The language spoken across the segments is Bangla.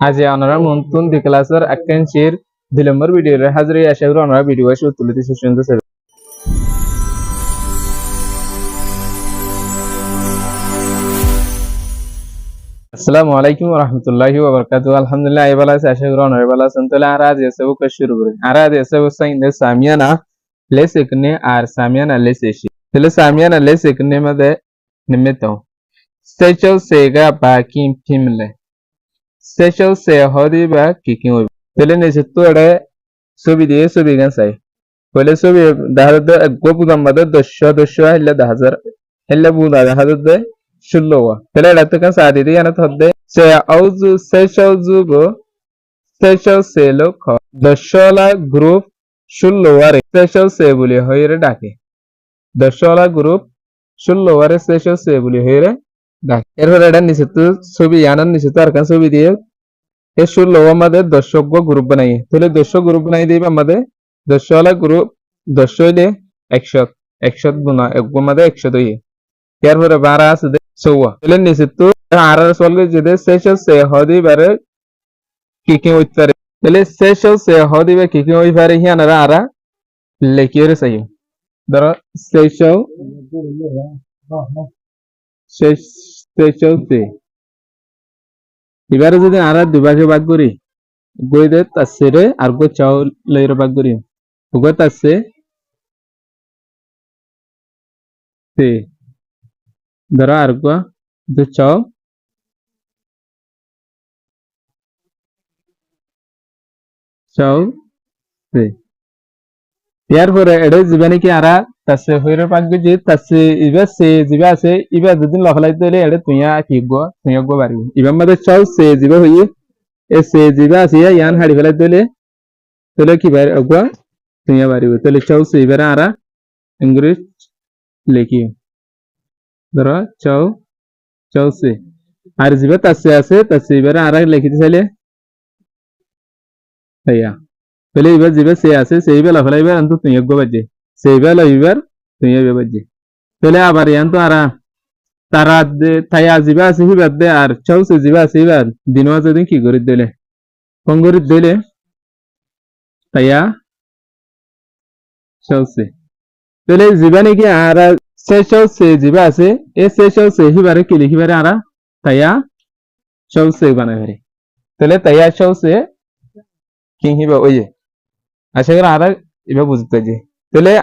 আজ আমরা নতুন দি ক্লাসের আকাঙ্ক্ষীর 2 নম্বর ভিডিওরে হাজির আশা করি আমরা ভিডিও আসলে তুলিতে সুন্দর হবে। আসসালামু আলাইকুম ওয়া রাহমাতুল্লাহি ওয়া বারাকাতুহু। আলহামদুলিল্লাহ এই ভালো আছে, আশা করি অনেক ভালো আছেন। তাহলে আমরা আজ এসব শুরু করি। আমরা আজ এসব সাইনে সামিয়ানা লেস একনে আর সামিয়ানা লেস এসি। তাহলে সামিয়ানা লেস একনে মধ্যে নিমিত সেচল সেগা বাকি ফিমলে সেচল সে হদি বা কিকিং হইব। তাহলে নিচে তো এটা ছবি দিয়ে ছবি গান চাই বলে ছবি দেখা যাচ্ছে গোপুদাম বাদে 10 হইলে 10,000 হইলে বুদা দেখা যাচ্ছে 16 তাহলে এটা তো কান সাদি দিয়ে না থদে সে আউজু সেচল সেলো খ 10 গ্রুপ 16 রে সেচল সে বলি হইরে ডাকে 10 গ্রুপ 16 রে সেচল সে বলি হইরে ডাকে। এরপর এটা নিচে তো ছবি আনার নিচে তো আর কান ছবি দিয়ে এই 16 আমাদের 10 গ্রুপ বানাই। তাহলে 10 গ্রুপ বানাই দিবে আমাদের 10 গ্রুপ 10 হইলে 100 100 গুণা এক আমাদের 100 হইয়ে এরপরে 12 আছে 16 তাহলে নিচে তো আর সলভে যদি সেশন সে হদি বারে কি কি হইতে পারে। তাহলে সেশন সে হদি বা কি কি হই পারে হি আনারা আরা লেখিয়ে চাই। ধরো সেশন সে এবারে যদি আরা দুভাগে ভাগ করি গই দে তাসে রে আর গো চাও লইরে ভাগ করি গো তাসে সে ধরো আর গো দু চাও চাও সে এরপরে এটা জীবানি কি আরা তাসে হইরে ভাগ করি তাসে ইবা সে জিবা আছে ইবা যদি লখলাই দিলে এটা তুইয়া কি গো বাড়ি ইবার মধ্যে চাও সে জিবা হইয়ে এ সে জিবা আছে ইয়ান হাড়ি ফেলাই দিলে তাহলে কি বাইরে গো তুইয়া বাড়ি তাহলে চাও সে এবারে আরা ইংরেজ লিখি ধরো চাও সে আর জিবা তাসে আছে তাসে এবারে আরা লিখিতে চাইলে তাইয়া তাহলে এবার জিবা সে আছে সেই বেলা ফেলাইবার আনতো তুই গো বাজে সেই বেলা এবার তুই বাজে তাহলে আবার ইয়ান তো আরা তারা তাইয়া জিবা আছে হিবার দে আর চাও সে জিবা আছে এবার দিনও যদি কি করে দিলে কোন করে দিলে তাইয়া চাও সে তাহলে জিবা নাকি আর সেশাও সে জিবা আছে এ সেশাও সে হিবারে কি লিখিবারে আরা তাইয়া চাও সে বানাই পারে। তাহলে তাইয়া চাও সে কি হিবা ওই আশা করি আরা এবার বুঝতে যে তাহলে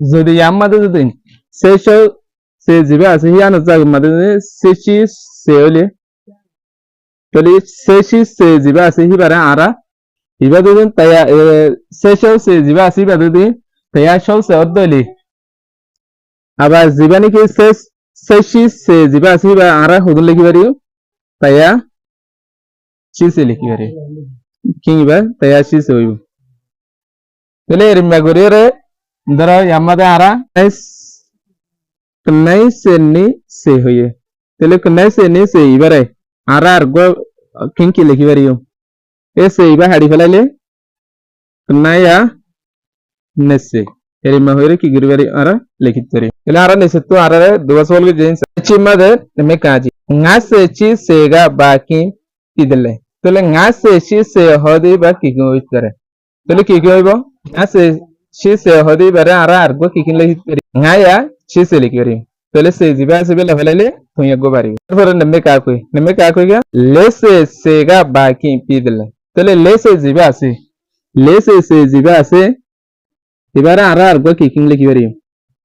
যদি আমাদের যদি সেশাও সে জিবা আছে হিয়ান জাগ মাদে সেশি সে হইলে তাহলে সেশি সে জিবা আছে হিবারে আরা হিবা যদি তাইয়া সেশাও সে জিবা আছে হিবা যদি তাইয়া চাও সে অদ্দলি আবার জিবা নাকি সেশি সে জিবা আছে হিবা আরা হুদুন লিখি পারি তাইয়া চিসে লিখি পারি কিংবা তাইয়া চিসে হইব। তাহলে এর মেগরিরে ধরো আমাদের আরা নাই সে নি সে হইয়ে তাহলে নাই সে নি সে এবারে আরা আর গো কিংকি লিখি পারি এ সে এবার হাড়ি ফেলাইলে নাইয়া নেসে এর মেগরে কি গরিবারি আরা লিখিতে পারি। তাহলে আরা নেসে তো আরা দুবাস বলকে জেন্স চিমাদে নেমে Kazi ngase chi sega baki idle তাহলে ngase chi se hodi ba কি কি হইতে পারে। তাহলে কি কি হইব ngase chi se hodi বারে আরা আর গো কি কি লিখতে পারি ngaya chi se লিখি পারি। তাহলে সে জিবা আছে বেলা ফেলাইলে তুই গো পারি। তারপরে নেমে কা কই গা লেসে সেগা বাকি পিদলে তাহলে লেসে জিবা আছে লেসে সে জিবা আছে এবারে আরা আর গো কি কি লিখি পারি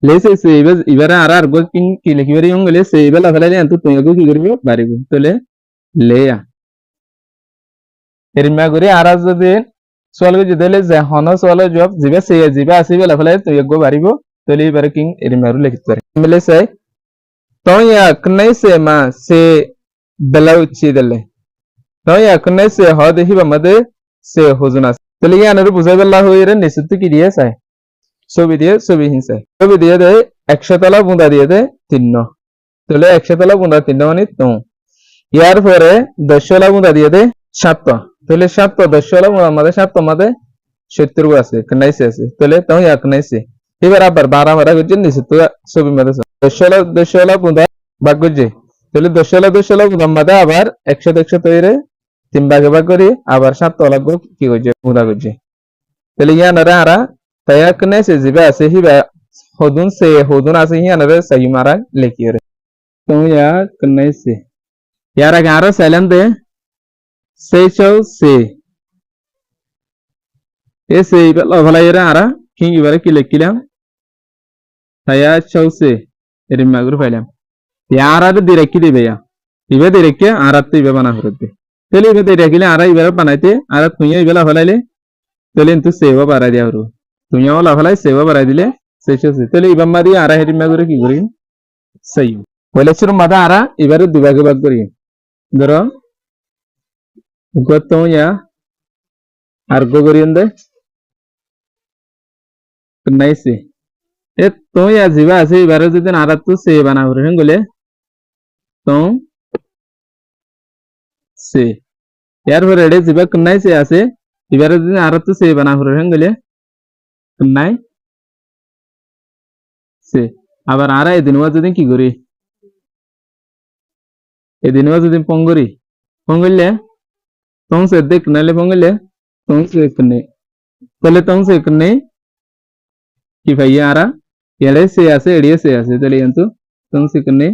লেসে সে এবারে আরা আর গো কি লিখি পারি হলে সে বেলা ফেলাইলে আনতো তুই গো কি করিব পারিব। তাহলে লেয়া এরিমা করে আরা যদি সলভ দিলে যে হন সলভ জব জিবা সে জিবা আছে বেলা ফেলাই তুই গো পারিব। তাহলে এবারে কিং এরিমারু লিখিতে পারি মিলে সে তোয়া কনাই সে মা সে বেলা উচ্ছি দিলে তোয়া কনাই সে হ দেখিবা মদে সে হুজুন আছে। তাহলে ইয়ানরু বুঝাই বেলা হইরে নিশ্চিত কি দিয়ে চাই ছবি দিয়ে ছবি হিংসে ছবি দিয়ে দে 100 তলা বুঁদা দিয়ে দে 3 তাহলে 100 তলা বুঁদা 3 মানে তো ইয়ার পরে 10 তলা বুঁদা দিয়ে দে 7 তাহলে 7 10 তলা বুঁদা আমাদের 7 আমাদের 70 গো আছে কনাইছে আছে তাহলে তো ইয়া কনাইছে এবার আবার 12 মারা গজে নিশ্চিত ছবি মধ্যে 10 তলা বুঁদা ভাগ গজে তাহলে 10 তলা বুঁদা আমাদের আবার 100 100 তৈরে তিন ভাগে ভাগ করি আবার 7 তলাক কি করছে উদা করছে তাহলে ইয়ানারা আরা তায়া কনে সে জিবা আছে হিবা hodun আছে ইয়ানারা সাই মারা লেখি রে তো ইয়া কনে সে यार अगारो सैलन दे से चौ से ए से लो भला येरा आरा किंग इबारे की लेकिलाम saya चौ से एरि मागुर फाइलाम यार आदे दिरेक्की दिबे या इबे दिरेक्के आरात इबे बना हरते तेले इबे दिरेक्किले आरा इबे बनाइते आरा तुया इबे ला फलाइले तेले इंतु सेवा बारा दिया हरु तुया ला फलाई सेवा बारा दिले से चौ से तेले इबे मादी आरा हेरि मागुर की करी सही पहले शुरू मादा आरा इबारे दुबागे बाग करी ধরো গত ইয়া আর গোগরিন্দে নাইসে এ তো ইয়া জিবা আছে এবারে যদি আরা তো সে বানাবো রে গলে তো সে यार পরে এডে জিবা নাইসে আছে এবারে যদি আরা তো সে বানাবো রে গলে নাই সে আবার আরা এদিনও যদি কি করি এদিনও যদি পঙ্গরি পঙ্গলে তং সে দেখ নালে পঙ্গলে তং সে কনে তাহলে তং সে কনে কি ভাই আরা এড়ে সে আছে এড়িয়ে সে আছে তাহলে কিন্তু তং সে কনে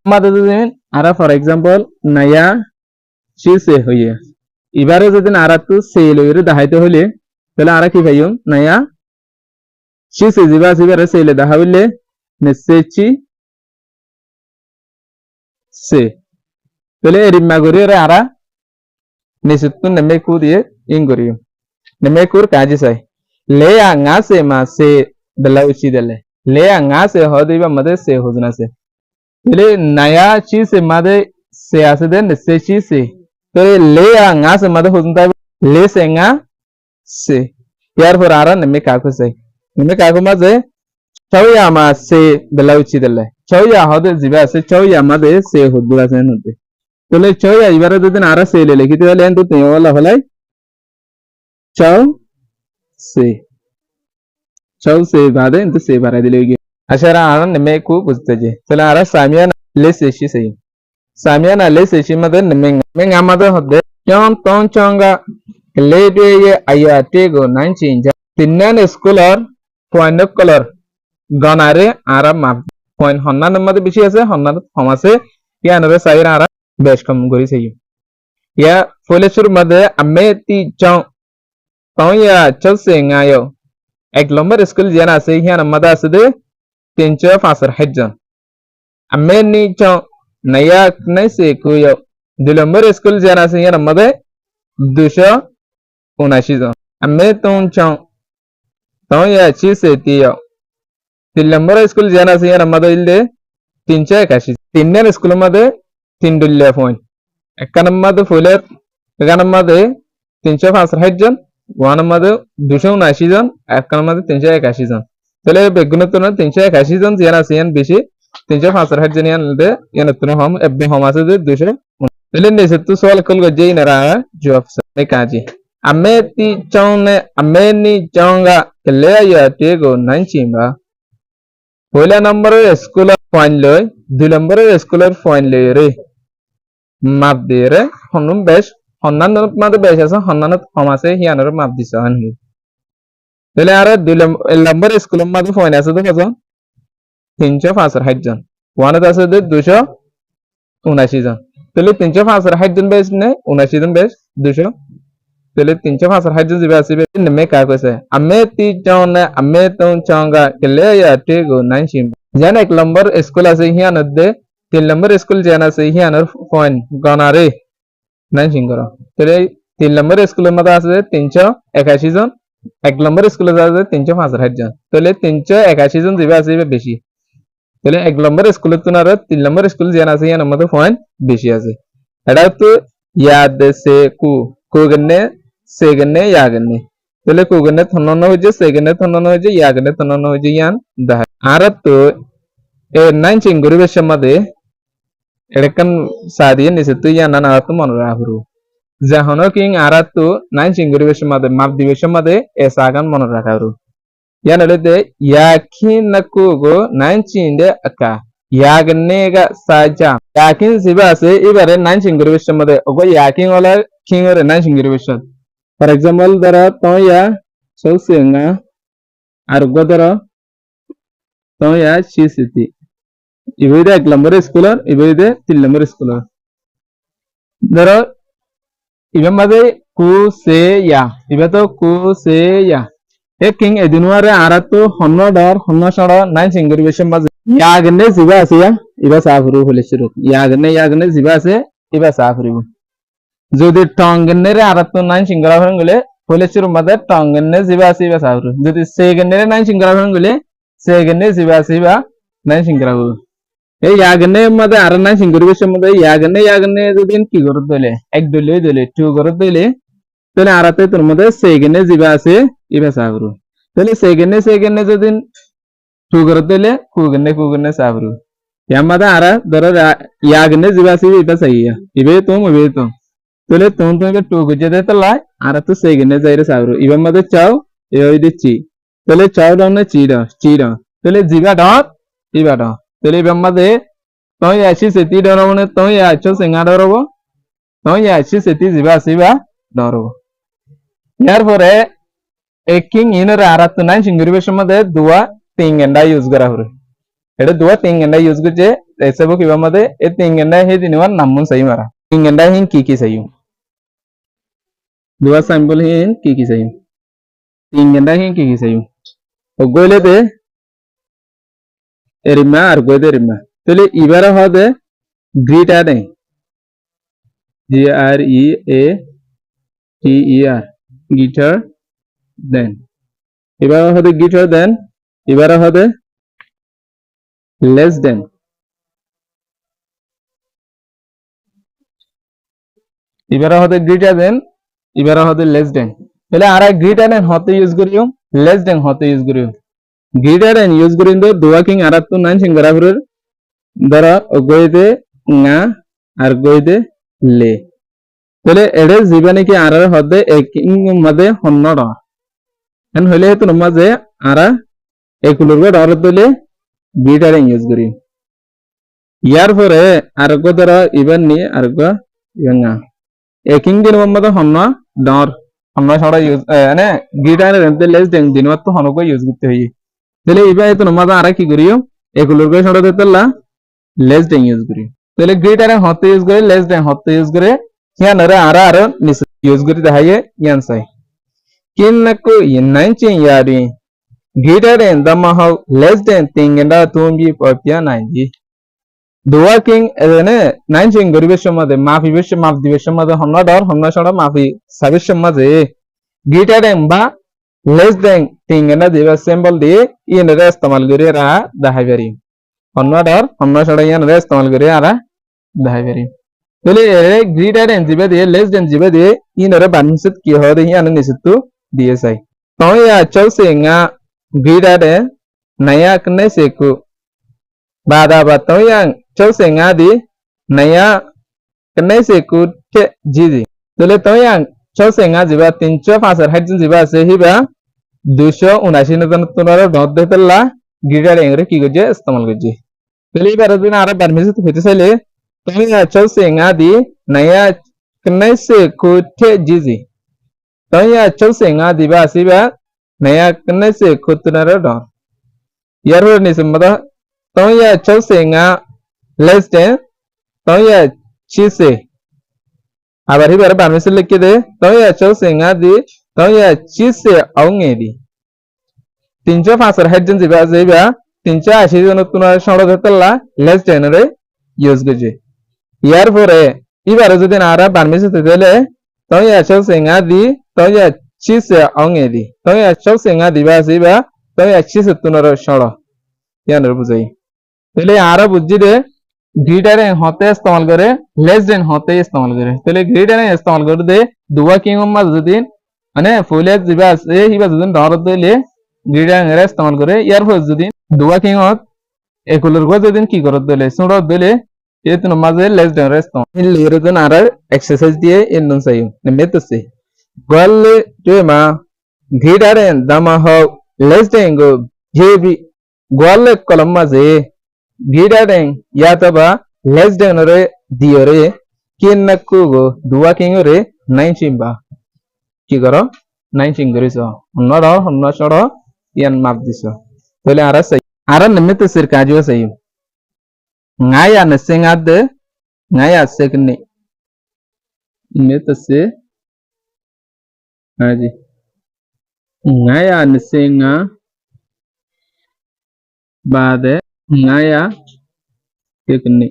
মাদে দেন আরা ফর एग्जांपल নয়া সি সে হইয়া এবারে যদি আরা তো সে লইরে দেখাইতে হলে তাহলে আরা কি ভাইও নয়া সি সে জিবা জিবারে সে লে দেখাইলে নেসেচি se tole erimma gorire ara nisutun neme ku die ingori neme kur kaji sai le ya nga se ma se bela uchi dele le ya nga se hodiba made se hojna se tole naya chi se made se ase den se chi se tole le ya nga se made hojna le se nga se yar for ara neme ka ko sai neme ka ko maze chauya ma se bela uchi dele চৌয়া হদে জিবা আছে চৌয়া মাদে সে হুদুর আছে নতে তলে চৌয়া ইবারে যদি আরা সে লে লিখিতে হলে এন্ড তো ওলা হলাই চৌ সে বাদে এন্ড সে বাড়াই দিলে গিয়ে আশারা আরা নেমে কু বুঝতে যে তলে আরা সামিয়ান লে সেশি সেই সামিয়ান লে সেশি মাদে নেমে মেং আমাদে হদে চং তং চংগা লে দে ye আয়া টেগো নাইন চিন তিননান স্কুলার পয়েন্ট কলার গনারে আরা মাপ পয়েন্ট হন্নানের মধ্যে বেশি আছে হন্নান কম আছে ইয়া নরে সাইরা আরা বেশ কম করি সেই ইয়া ফলেশ্বর মধ্যে আমি তি চং তং ইয়া চলছে ngayo এক নম্বর স্কুল যেন আছে ইয়া মধ্যে আছে দে 305 হাজার আমি নি চং নয়া নাইসে কুয়ো দুই নম্বর স্কুল যেন আছে ইয়া মধ্যে 279 জন আমি তং চং তং ইয়া চিসে তিয়ো তিন নম্বর স্কুল যেন আছে ইয়ার আমাদের ইলদে 381 তিন নম্বর স্কুলের মধ্যে 3 ডুল্লা পয়েন্ট এক নম্বর ফুলের এক নম্বরে 365 জন ওয়ান নম্বরে 279 জন এক নম্বরে 381 জন তাহলে বেগুনতন 381 জন যেন আছে ইয়ান বেশি 365 জন ইয়ান ইলদে ইয়ান তুন হম এবে হম আছে 200 তাহলে নেসে তো সওয়াল কল গজেই না রা জবাব সে কাজে আমি তি চংনে আমি নি চংগা কেলে আয়া টেগো নাইচিমা পয়লা নম্বরের স্কুলের পয়েন্ট লই দুই নম্বরের স্কুলের পয়েন্ট লই রে মাপ দিয়ে রে হনুম বেশ হন্নান মাদে বেশ আছে হন্নানত কম আছে হিয়ানোর মাপ দিছে হন হি তাহলে আর দুই নম্বর স্কুলের মাদে পয়েন্ট আছে তো কত 365 জন ওয়ানত আছে 279 জন তাহলে 365 জন বেশ নে 79 জন বেশ 200 তাহলে 365 জন জিবা আসবে নেমে কা কইছে আমি তি চংনা আমি তং চংগা কেলে ইয়া টেগো নাইনচিম জান এক নম্বর স্কুল আছে হিয়ানত দে তিন নম্বর স্কুল যেন আছে হিয়ানোর পয়েন্ট গনারে নাইনচিম করো তাহলে তিন নম্বর স্কুলের মধ্যে আছে 381 জন এক নম্বর স্কুলে আছে 365 জন তাহলে 381 জন জিবা আসবে বেশি তাহলে এক নম্বর স্কুলের তুলনায় তিন নম্বর স্কুল যেন আছে হিয়ানোর মধ্যে পয়েন্ট বেশি আছে এটা তো ইয়াদ সে কুগনে সেগনে ইয়াগনে তাহলে কুগনে থনন হইছে সেগনে থনন হইছে ইয়াগনে থনন হইছে ইয়ান দা আর তো এ নাইন চিঙ্গুরি বেশর মধ্যে এরকম সাদিয়ে নিছে তো ইয়ান না তো মনে রাখবো যখন কিং আর তো নাইন চিঙ্গুরি বেশর মধ্যে মাপ দিবেশর মধ্যে এ সাগান মনে রাখবো ইয়ান হলে ইয়াকি নাকুগো নাইন চিন্দে আকা ইয়াগনেগা সাজা ইয়াকিং জিবা আছে এবারে নাইন সিঙ্গুর বিষয়ের মধ্যে ওগো ইয়াকিং হলো কিং এর নাইন সিঙ্গুর বিষয় ফর এক্সাম্পল ধরো তোয়া সৌসেঙ্গা আর গো ধরো তোয়া চিসিতি ইবইদে এক নম্বর স্কুলার ইবইদে তিন নম্বর স্কুলার ধরো ইবের মাঝে কু সে ইয়া ইবে তো কু সে ইয়া এ কিং এদিনওয়ারে আরা তো হন্ন ডর হন্ন সড় নাইন সিঙ্গুর বিষয়ের মাঝে ইয়াগনে জিবা আছে ইবা সাফরু হলে শুরু ইয়াগনে জিবা আছে ইবা সাফরু যদি টঙ্গনে রে আর তো নাইন সিঙ্গরা হন গলে হলে শুরু মাদে টঙ্গনে জিবা আছে ইবা সাফরু যদি সেগনে রে নাইন সিঙ্গরা হন গলে সেগনে জিবা আছে ইবা নাইন সিঙ্গরা হু এই ইয়াগনে মাদে আর নাইন সিঙ্গুর বিষয়ের মধ্যে ইয়াগনে যদি কি করে দলে এক দলে টু করে দলে তাহলে আরাতে তোর মধ্যে সেগনে জিবা আছে ইবা সাফরু তাহলে সেগনে যদি টু করে দিলে কুগনে সাবरू यामध्ये आरा दर यागने जीवासी इबा सही है इबे तुम तोले तुम के टू गुजे दे तला आरा तो सेगने जाइरे साबरू इबा मध्ये चाव इबा ची तोले चाव डाउन चीडा तोले जीवा डॉट इबा डॉ तोले इबा मध्ये तो याची सेती डरवने तो याचो सिंगा डरवो तो याची सेती जीवासी बा डरवो यार फॉरे एकिंग इनर आरा तो नाइन सिंगुरिवेशन मध्ये दुआ तीन गंडा यूज करा हो এটা দুয়া তিন গন্ডা ইউজ করছে এসব কিবা মধ্যে এই তিন গন্ডা হে দিনবার নামুন সহি মারা তিন গন্ডা হিন কি সহি দুয়া স্যাম্পল হিন কি সহি তিন গন্ডা হিন কি সহি ওগলে দে এরিমা আর গদে এরিমা তাহলে ইবারে হবে গ্রিট আনে জি আর ই এ টি ই আর গিটার দেন এবারে হবে গিটার দেন এবারে হবে less than এবারে হতে গ্রেটার দেন এবারে হতে লেস দেন তাহলে আর গ্রেটার দেন হতে ইউজ করিও লেস দেন হতে ইউজ করিও গ্রেটার দেন ইউজ করিন তো দুয়া কিং আর তো নাইন সিং বরাবর ধরা গইতে না আর গইতে লে তাহলে এডে জীবনে কি আর হতে একিং মধ্যে হন্নড এন হইলে তো মাঝে আর একুলুর ডর দিলে গ্রিটারিং ইউজ করি ইয়ার পরে আরগো ধরো ইভেন নি আরগো ইয়ঙ্গা একিং দিন মধ্যে হন্ন ডর হন্ন ছড়া ইউজ মানে গ্রিটারিং রেন্তে লেস দেন দিন মত হনকো ইউজ করতে হই তাহলে ইবা এত নমাদা আর কি করিও এগুলোর কো ছড়া দিতেলা লেস দেন ইউজ করি তাহলে গ্রিটারিং হতে ইউজ করে লেস দেন হতে ইউজ করে ইয়ান রে আর নিস ইউজ করি দেখায়ে ইয়ান সাই কিন নাকো ইনাইন চিন ইয়ারি greater than the mahau less than thing and the tumbi popia 90 the working ene 9 ching goribeshon made mafi beshon maf dibeshon made honna dor honna shora mafi sabeshon made greater than ba less than thing and the symbol de in the istemal gori ra dahabari honna dor honna shora yan re istemal gori ara dahabari tole greater than jibe de less than jibe de in re bansit ki hode yan nisitu diye sai to ya chausenga greater than naya kne seku bada batong yang chausenga di naya kne seku te jiji tole to yang chausenga jiba 365 hajin jiba se hiba 279 John তোনারে dot দেতলা greater than রে কি গজে ইস্তেমাল গজে তলে এবার দিন আর পারমিশন হইতে চাইলে তুমি chausenga di naya kne seku te jiji to ya chausenga diba siba naya kne se kutunara don yaro ni semada to ya chausenga less than to ya chise abar hi bar permission likhe de to ya chausenga di to ya chise aunge di 365 hajjan jiba jiba 380 John tunara shoro detalla less than re use geje yar pore ibare jodi ara permission dele to ya chausenga di to ya chise aunge di to ya chausenga diba siba to ya chise tunara shoro yaner bujai tele ara bujji de greater than hote istemal kore less than hote istemal kore tele greater than istemal kore de duwa king umma jodin মানে ফুলে জিবা আছে হিবা জদিন ডরত দিলে greater than istemal kore yar for jodin duwa king ot ekulur go jodin কি করত দিলে সুড়ত দিলে এতন মাঝে less than istemal in lere John ara exercise দিয়ে এন্ডন চাইও নেমেতছে গলে তেমা greater than dama ho less than go jebi গলে কলম মাঝে greater than ya taba less than ore diore kin nakugo dua king ore 9 chimba কি করো 9 চিং করিস অন্য চড়ো ইয়ান মাপ দিছ তাহলে আরা সাই আরা নিমিত সির কাজও সাই ngaya na singad ngaya sekni নিমিত সে haji ngaya na singa বাদে ngaya sekni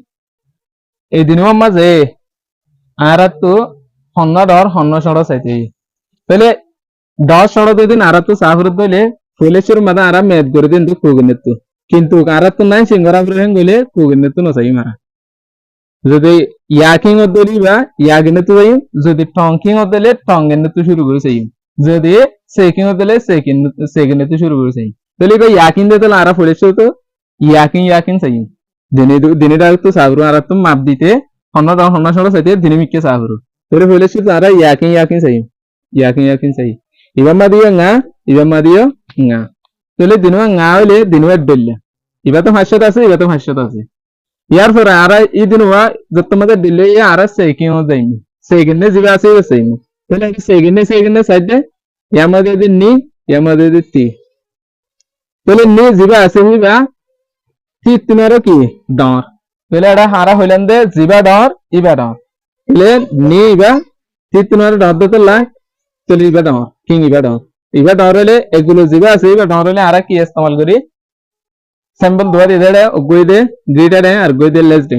এই দিনও মাঝে আরা তো হন্ন চড়ো সাইতে তাহলে 10 চড়ো দিন আরা তো সাফর দলে ফুলেশ্বর মাদা আরা মেদ করে দিন তো কুগনেতু কিন্তু আরা তো নাই সিঙ্গরা ফ্রেন গলে কুগনেতু নসাই মারা যদি ইয়াকিং দলি বা ইয়াগনেতু যাই যদি টংকিং দলে টংগনেতু শুরু করে চাই যদি সেকিং দলে সেকিনেতু শুরু করে চাই তাহলে বা ইয়াকিং দে তাহলে আরা ফুলেশ্বর তো ইয়াকিং চাই দিনে তো সাফর আরা তো মাপ দিতে হন্ন চড়ো সাইতে দিনে মিকে সাফর তাহলে ফুলেশ্বর আরা ইয়াকিং চাই yakin sai iban madiyo nga tole dinwa nga ole dinwa delle iba to hashata আছে ইয়ার পরে আরা এই দিনwa যতমাদের দিলে এই আরা সেকিং ও যাইনি সেকিনে জিবা আছে সেইনি তাহলে সেকিনে সাইডে ইয়ামাদের দিন নি ইয়ামাদের দিন তি তাহলে নি জিবা আছে জিবা তি তোমারও কি ডর তাহলে এটা হারা হইলেন দে জিবা ডর ইবা ডর তাহলে নি ইবা তি তোমার ডর দিতে লাই চলে ইবা ডাউন কিং ইবা ডাউন হলে এগুলো জিবা আছে ইবা ডাউন হলে আরা কি ইস্তেমাল করি স্যাম্পল দোয়া দিয়ে দেড়ে গই দে গ্রেটার আর গই দে লেস দে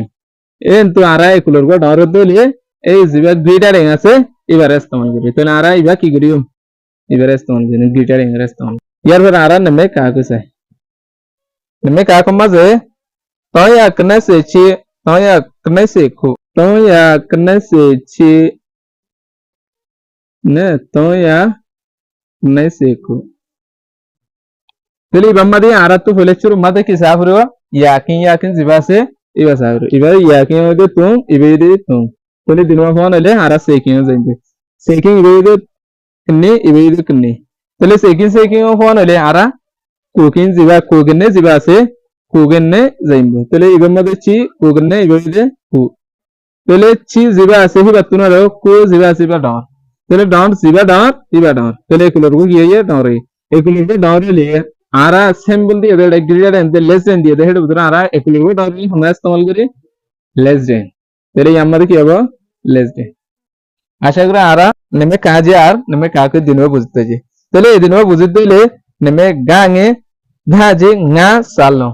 কিন্তু আরা এগুলোর গো ডাউন দলে এই জিবা গ্রেটার আছে এবার ইস্তেমাল করি তাহলে আরা ইবা কি করি এবার ইস্তেমাল করি গ্রেটার ইস্তেমাল ইয়ার পর আরা নেমে কা কইছে নেমে কা কমা যে তয়া কনে সে ছি তয়া কনে সে খু তয়া কনে সে ছি ne toya nai seku tuli bamadi aratu folechuru mate ki safro yakin zibase iba safro iba yakin ode tum ibede tum tuli dinwa phone le ara sekin zainde sekin ibede kinni tuli sekin phone le ara kugenne zibase kugenne zainde tuli ibamade chi kugenne ibede ku tuli chi zibase hi batuna ro ku zibase ba don তাহলে ডাউন সিবা ডাউন ইবা ডাউন তাহলে এগুলোর কো গিয়ে ডাউন এগুলোর কো ডাউন ले আরা সিম্বল দিয়ে দেড় গ্রেটার দেন লেস দেন দিয়ে দেড় উদরা আরা এগুলোর কো ডাউন আমরা ইস্তেমাল করি লেস দেন তাহলে আমাদের কি হবে লেস দেন আশা করি আরা নেমে কাজে আর নেমে কাকে দিনও বুঝতে যে তাহলে এই দিনও বুঝতে হলে নেমে গাঙে ধাজে না সালো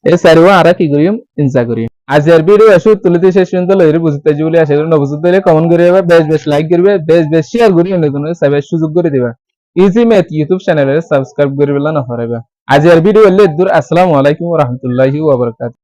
এই সারিও আরা কি করিম ইনসা করিম আজের ভিডিও আসু তুলতে শেষ পর্যন্ত লইরে বুঝতে যে বলে আশা করি না বুঝতে হলে কমেন্ট করিবা বেশ লাইক করিবা বেশ শেয়ার করিও নতুন সাবস্ক্রাইব সুযোগ করে দিবা ইজি ম্যাথ ইউটিউব চ্যানেলে সাবস্ক্রাইব করিবেলা না পারবা আজের ভিডিও হলে দূর আসসালামু আলাইকুম ওয়া রাহমাতুল্লাহি ওয়া বারাকাতুহু